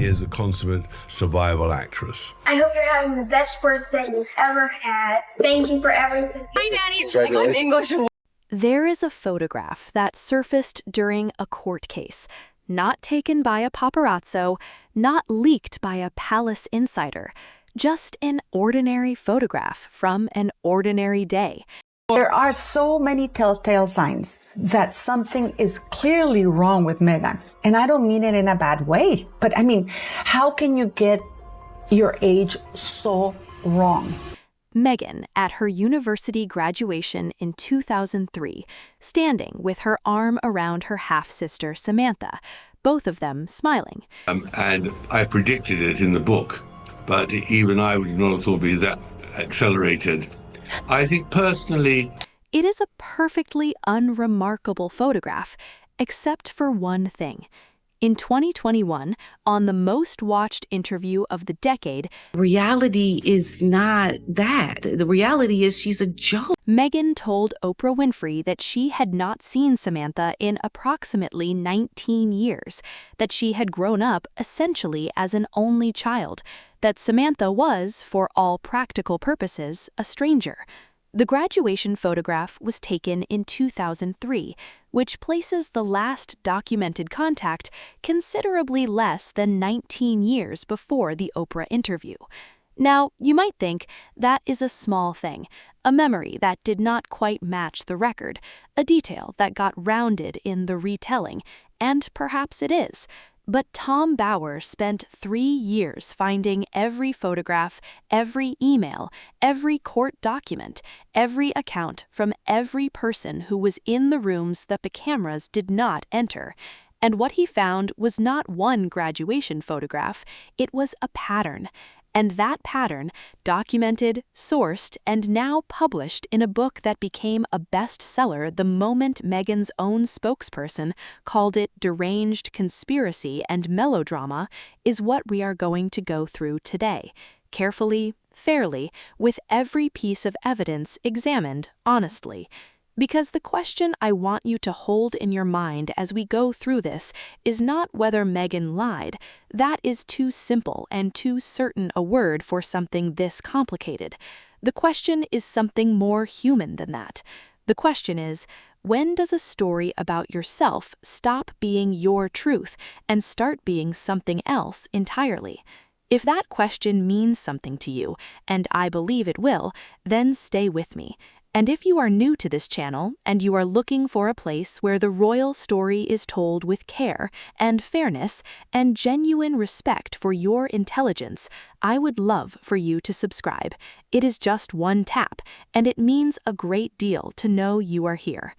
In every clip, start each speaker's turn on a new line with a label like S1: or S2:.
S1: she is a consummate survival actress.
S2: I hope you're having the best birthday you've ever had. Thank you for everything.
S3: Hi, Nanny. I'm English.
S4: There is a photograph that surfaced during a court case, not taken by a paparazzo, not leaked by a palace insider, just an ordinary photograph from an ordinary day.
S5: There are so many telltale signs that something is clearly wrong with Meghan. And I don't mean it in a bad way, but I mean, how can you get your age so wrong?
S4: Meghan at her university graduation in 2003, standing with her arm around her half-sister Samantha, both of them smiling.
S6: And I predicted it in the book, but even I would not have thought it'd be that accelerated. I think personally,
S4: it is a perfectly unremarkable photograph, except for one thing. In 2021, on the most watched interview of the decade,
S7: reality is not that. The reality is she's a joke.
S4: Meghan told Oprah Winfrey that she had not seen Samantha in approximately 19 years, that she had grown up essentially as an only child, that Samantha was, for all practical purposes, a stranger. The graduation photograph was taken in 2003, which places the last documented contact considerably less than 19 years before the Oprah interview. Now, you might think that is a small thing, a memory that did not quite match the record, a detail that got rounded in the retelling, and perhaps it is. But Tom Bower spent 3 years finding every photograph, every email, every court document, every account from every person who was in the rooms that the cameras did not enter. And what he found was not one graduation photograph, it was a pattern. And that pattern, documented, sourced, and now published in a book that became a bestseller the moment Meghan's own spokesperson called it deranged conspiracy and melodrama, is what we are going to go through today, carefully, fairly, with every piece of evidence examined honestly. Because the question I want you to hold in your mind as we go through this is not whether Meghan lied. That is too simple and too certain a word for something this complicated. The question is something more human than that. The question is, when does a story about yourself stop being your truth and start being something else entirely? If that question means something to you, and I believe it will, then stay with me. And if you are new to this channel and you are looking for a place where the royal story is told with care and fairness and genuine respect for your intelligence, I would love for you to subscribe. It is just one tap, and it means a great deal to know you are here.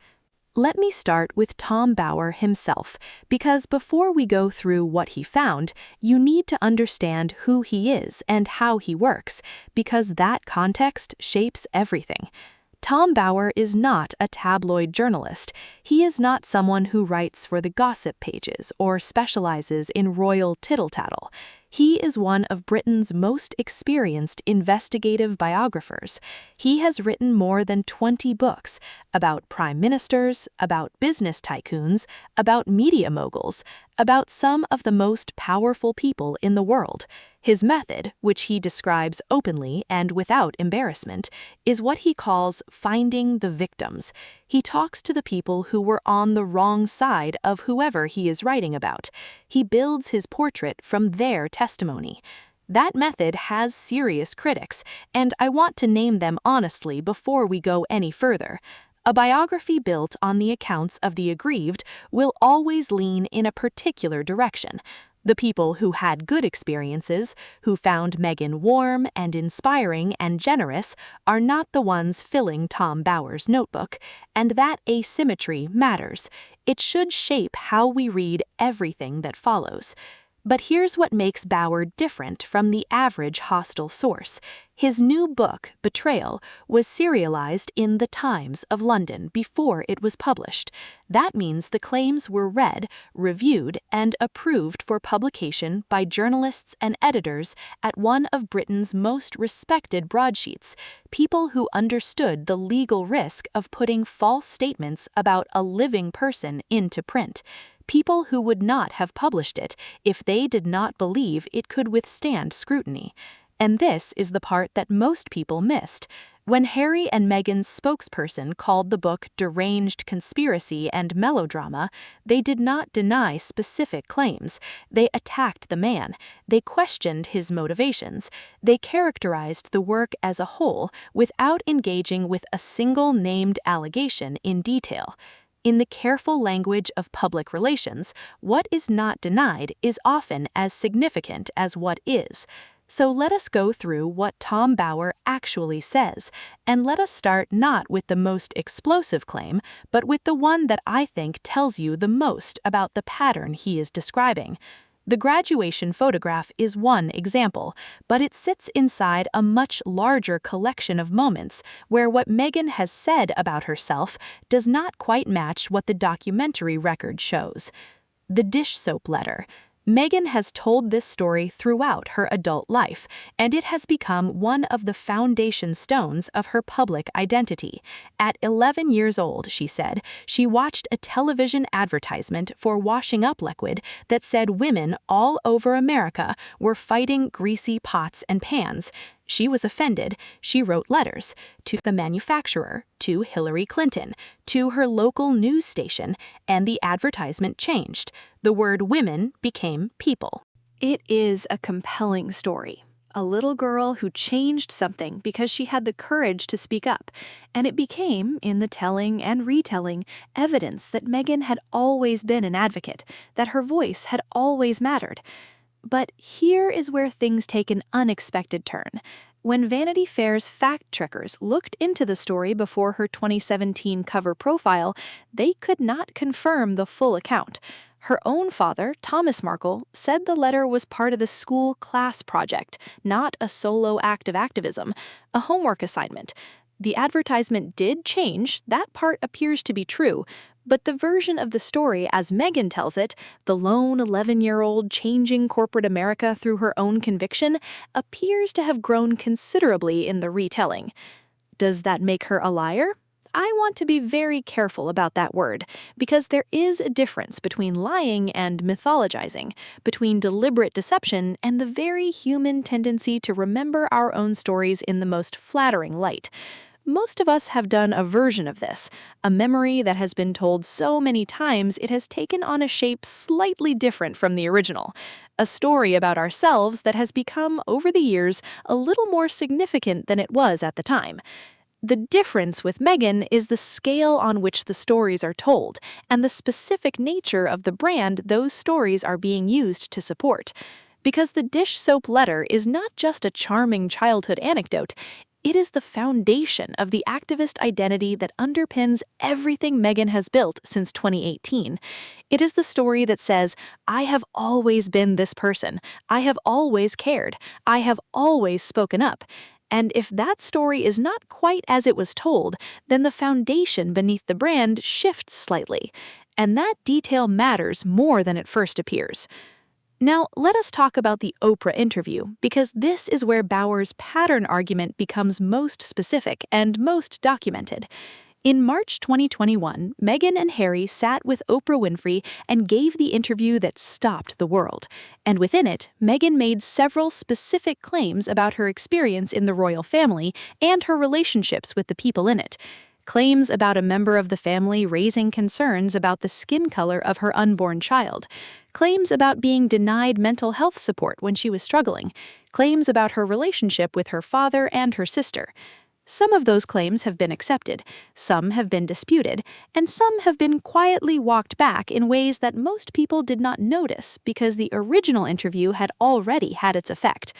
S4: Let me start with Tom Bower himself, because before we go through what he found, you need to understand who he is and how he works, because that context shapes everything. Tom Bower is not a tabloid journalist. He is not someone who writes for the gossip pages or specializes in royal tittle-tattle. He is one of Britain's most experienced investigative biographers. He has written more than 20 books about prime ministers, about business tycoons, about media moguls, about some of the most powerful people in the world. His method, which he describes openly and without embarrassment, is what he calls finding the victims. He talks to the people who were on the wrong side of whoever he is writing about. He builds his portrait from their testimony. That method has serious critics, and I want to name them honestly before we go any further. A biography built on the accounts of the aggrieved will always lean in a particular direction. The people who had good experiences, who found Meghan warm and inspiring and generous, are not the ones filling Tom Bower's notebook, and that asymmetry matters. It should shape how we read everything that follows. But here's what makes Bower different from the average hostile source. His new book, Betrayal, was serialized in The Times of London before it was published. That means the claims were read, reviewed, and approved for publication by journalists and editors at one of Britain's most respected broadsheets, people who understood the legal risk of putting false statements about a living person into print. people who would not have published it if they did not believe it could withstand scrutiny. And this is the part that most people missed. When Harry and Meghan's spokesperson called the book deranged conspiracy and melodrama, they did not deny specific claims. They attacked the man. They questioned his motivations. They characterized the work as a whole without engaging with a single named allegation in detail. In the careful language of public relations, what is not denied is often as significant as what is. So let us go through what Tom Bower actually says, and let us start not with the most explosive claim, but with the one that I think tells you the most about the pattern he is describing. The graduation photograph is one example, but it sits inside a much larger collection of moments where what Meghan has said about herself does not quite match what the documentary record shows. The dish soap letter. Meghan has told this story throughout her adult life, and it has become one of the foundation stones of her public identity. At 11 years old, she said, she watched a television advertisement for washing up liquid that said women all over America were fighting greasy pots and pans. She was offended. She wrote letters to the manufacturer, to Hillary Clinton, to her local news station, and the advertisement changed. The word women became people.
S8: It is a compelling story. A little girl who changed something because she had the courage to speak up, and it became, in the telling and retelling, evidence that Meghan had always been an advocate, that her voice had always mattered. But here is where things take an unexpected turn. When Vanity Fair's fact-checkers looked into the story before her 2017 cover profile, they could not confirm the full account. Her own father, Thomas Markle, said the letter was part of the school class project, not a solo act of activism, a homework assignment. The advertisement did change, that part appears to be true, but the version of the story as Meghan tells it, the lone 11-year-old changing corporate America through her own conviction, appears to have grown considerably in the retelling. Does that make her a liar? I want to be very careful about that word, because there is a difference between lying and mythologizing, between deliberate deception and the very human tendency to remember our own stories in the most flattering light. Most of us have done a version of this, a memory that has been told so many times it has taken on a shape slightly different from the original, a story about ourselves that has become, over the years, a little more significant than it was at the time. The difference with Meghan is the scale on which the stories are told, and the specific nature of the brand those stories are being used to support. Because the dish soap letter is not just a charming childhood anecdote, it is the foundation of the activist identity that underpins everything Meghan has built since 2018. It is the story that says, I have always been this person. I have always cared. I have always spoken up. And if that story is not quite as it was told, then the foundation beneath the brand shifts slightly. And that detail matters more than it first appears. Now, let us talk about the Oprah interview, because this is where Bower's pattern argument becomes most specific and most documented. In March 2021, Meghan and Harry sat with Oprah Winfrey and gave the interview that stopped the world. And within it, Meghan made several specific claims about her experience in the royal family and her relationships with the people in it. Claims about a member of the family raising concerns about the skin color of her unborn child. Claims about being denied mental health support when she was struggling. Claims about her relationship with her father and her sister. Some of those claims have been accepted, some have been disputed, and some have been quietly walked back in ways that most people did not notice because the original interview had already had its effect.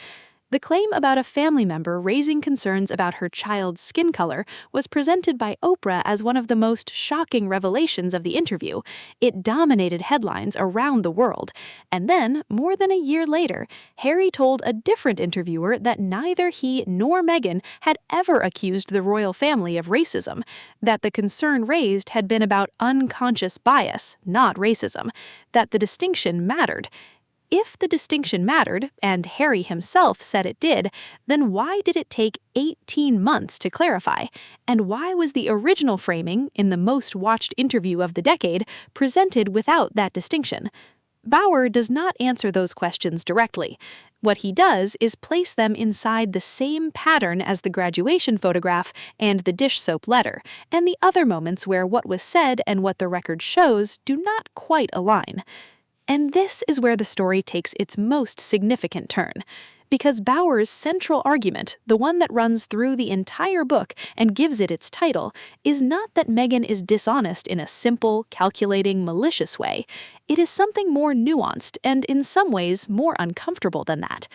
S8: The claim about a family member raising concerns about her child's skin color was presented by Oprah as one of the most shocking revelations of the interview. It dominated headlines around the world. And then, more than a year later, Harry told a different interviewer that neither he nor Meghan had ever accused the royal family of racism, that the concern raised had been about unconscious bias, not racism, that the distinction mattered. If the distinction mattered, and Harry himself said it did, then why did it take 18 months to clarify? And why was the original framing, in the most watched interview of the decade, presented without that distinction? Bauer does not answer those questions directly. What he does is place them inside the same pattern as the graduation photograph and the dish soap letter, and the other moments where what was said and what the record shows do not quite align. And this is where the story takes its most significant turn. Because Bauer's central argument, the one that runs through the entire book and gives it its title, is not that Meghan is dishonest in a simple, calculating, malicious way. It is something more nuanced and, in some ways, more uncomfortable than that.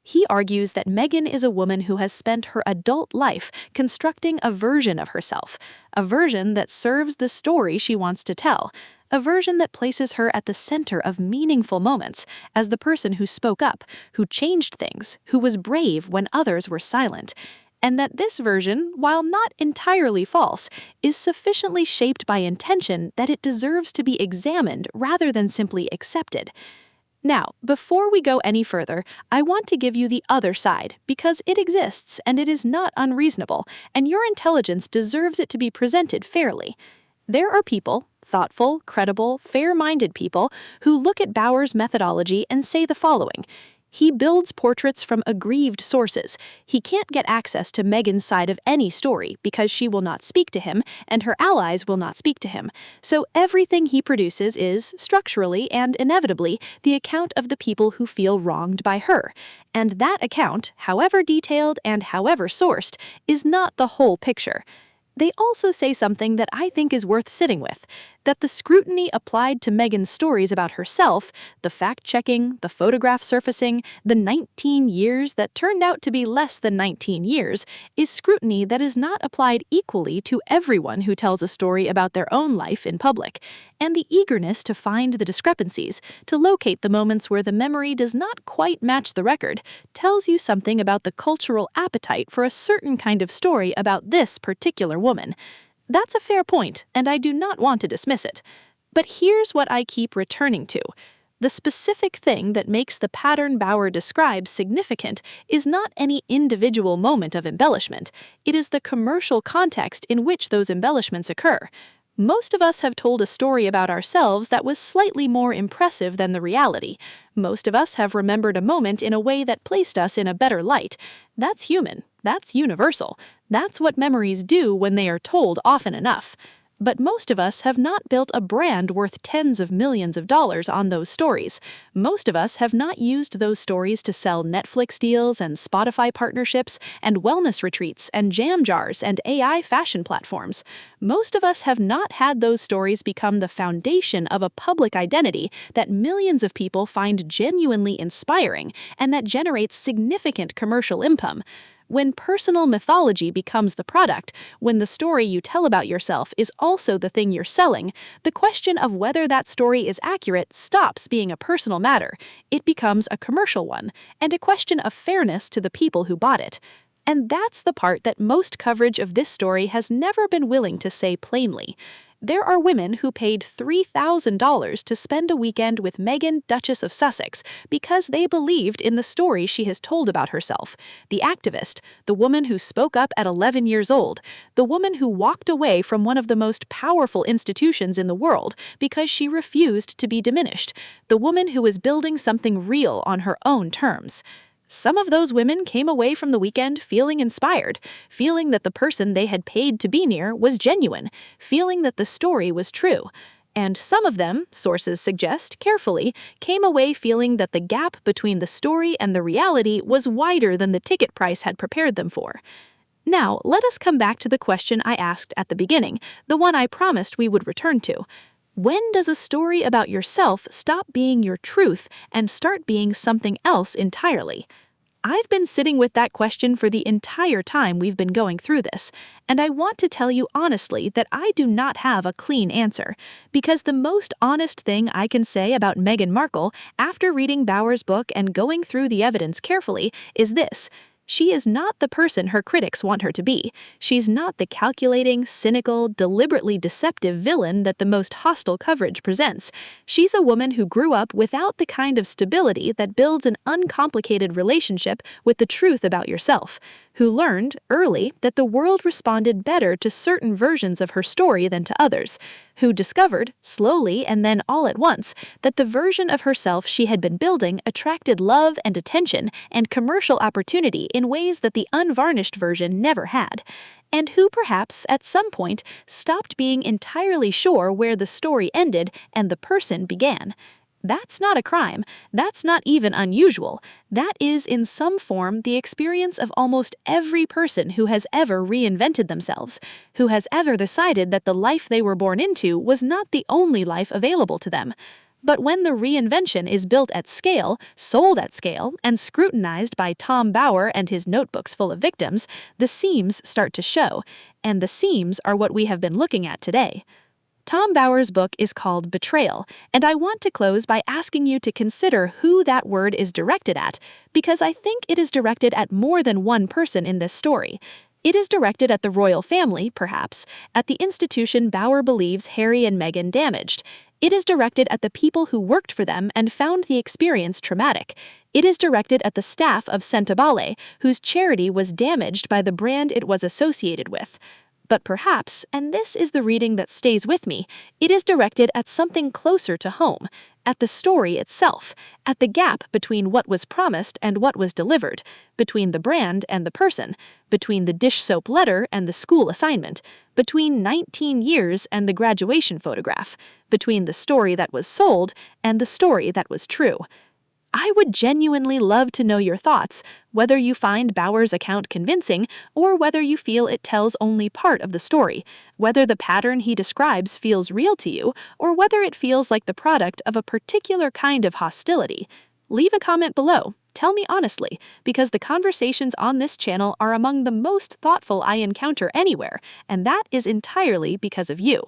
S8: He argues that Meghan is a woman who has spent her adult life constructing a version of herself, a version that serves the story she wants to tell, a version that places her at the center of meaningful moments as the person who spoke up, who changed things, who was brave when others were silent. And that this version, while not entirely false, is sufficiently shaped by intention that it deserves to be examined rather than simply accepted. Now, before we go any further, I want to give you the other side, because it exists and it is not unreasonable, and your intelligence deserves it to be presented fairly. There are people, thoughtful, credible, fair-minded people, who look at Bauer's methodology and say the following: he builds portraits from aggrieved sources. He can't get access to Meghan's side of any story because she will not speak to him and her allies will not speak to him. So everything he produces is, structurally and inevitably, the account of the people who feel wronged by her. And that account, however detailed and however sourced, is not the whole picture. They also say something that I think is worth sitting with, that the scrutiny applied to Meghan's stories about herself, the fact-checking, the photograph surfacing, the 19 years that turned out to be less than 19 years, is scrutiny that is not applied equally to everyone who tells a story about their own life in public. And the eagerness to find the discrepancies, to locate the moments where the memory does not quite match the record, tells you something about the cultural appetite for a certain kind of story about this particular woman. That's a fair point, and I do not want to dismiss it. But here's what I keep returning to. The specific thing that makes the pattern Bauer describes significant is not any individual moment of embellishment. It is the commercial context in which those embellishments occur. Most of us have told a story about ourselves that was slightly more impressive than the reality. Most of us have remembered a moment in a way that placed us in a better light. That's human. That's universal. That's what memories do when they are told often enough. But most of us have not built a brand worth tens of millions of dollars on those stories. Most of us have not used those stories to sell Netflix deals and Spotify partnerships and wellness retreats and jam jars and AI fashion platforms. Most of us have not had those stories become the foundation of a public identity that millions of people find genuinely inspiring and that generates significant commercial income. When personal mythology becomes the product, when the story you tell about yourself is also the thing you're selling, the question of whether that story is accurate stops being a personal matter. It becomes a commercial one, and a question of fairness to the people who bought it. And that's the part that most coverage of this story has never been willing to say plainly. There are women who paid $3,000 to spend a weekend with Meghan, Duchess of Sussex, because they believed in the story she has told about herself. The activist, the woman who spoke up at 11 years old, the woman who walked away from one of the most powerful institutions in the world because she refused to be diminished, the woman who was building something real on her own terms. Some of those women came away from the weekend feeling inspired, feeling that the person they had paid to be near was genuine, feeling that the story was true. And some of them, sources suggest carefully, came away feeling that the gap between the story and the reality was wider than the ticket price had prepared them for. Now, let us come back to the question I asked at the beginning, the one I promised we would return to. When does a story about yourself stop being your truth and start being something else entirely? I've been sitting with that question for the entire time we've been going through this, and I want to tell you honestly that I do not have a clean answer, because the most honest thing I can say about Meghan Markle after reading Bauer's book and going through the evidence carefully is this: She is not the person her critics want her to be. She's not the calculating, cynical, deliberately deceptive villain that the most hostile coverage presents. She's a woman who grew up without the kind of stability that builds an uncomplicated relationship with the truth about yourself, who learned early that the world responded better to certain versions of her story than to others, who discovered, slowly and then all at once, that the version of herself she had been building attracted love and attention and commercial opportunity in ways that the unvarnished version never had, and who perhaps at some point stopped being entirely sure where the story ended and the person began. That's not a crime. That's not even unusual. That is, in some form, the experience of almost every person who has ever reinvented themselves, who has ever decided that the life they were born into was not the only life available to them. But when the reinvention is built at scale, sold at scale, and scrutinized by Tom Bauer and his notebooks full of victims, the seams start to show, and the seams are what we have been looking at today. Tom Bauer's book is called Betrayal, and I want to close by asking you to consider who that word is directed at, because I think it is directed at more than one person in this story. It is directed at the royal family, perhaps, at the institution Bauer believes Harry and Meghan damaged. It is directed at the people who worked for them and found the experience traumatic. It is directed at the staff of Sentabale, whose charity was damaged by the brand it was associated with. But perhaps, and this is the reading that stays with me, it is directed at something closer to home, at the story itself, at the gap between what was promised and what was delivered, between the brand and the person, between the dish soap letter and the school assignment, between 19 years and the graduation photograph, between the story that was sold and the story that was true. I would genuinely love to know your thoughts, whether you find Bauer's account convincing or whether you feel it tells only part of the story, whether the pattern he describes feels real to you or whether it feels like the product of a particular kind of hostility. Leave a comment below. Tell me honestly, because the conversations on this channel are among the most thoughtful I encounter anywhere, and that is entirely because of you.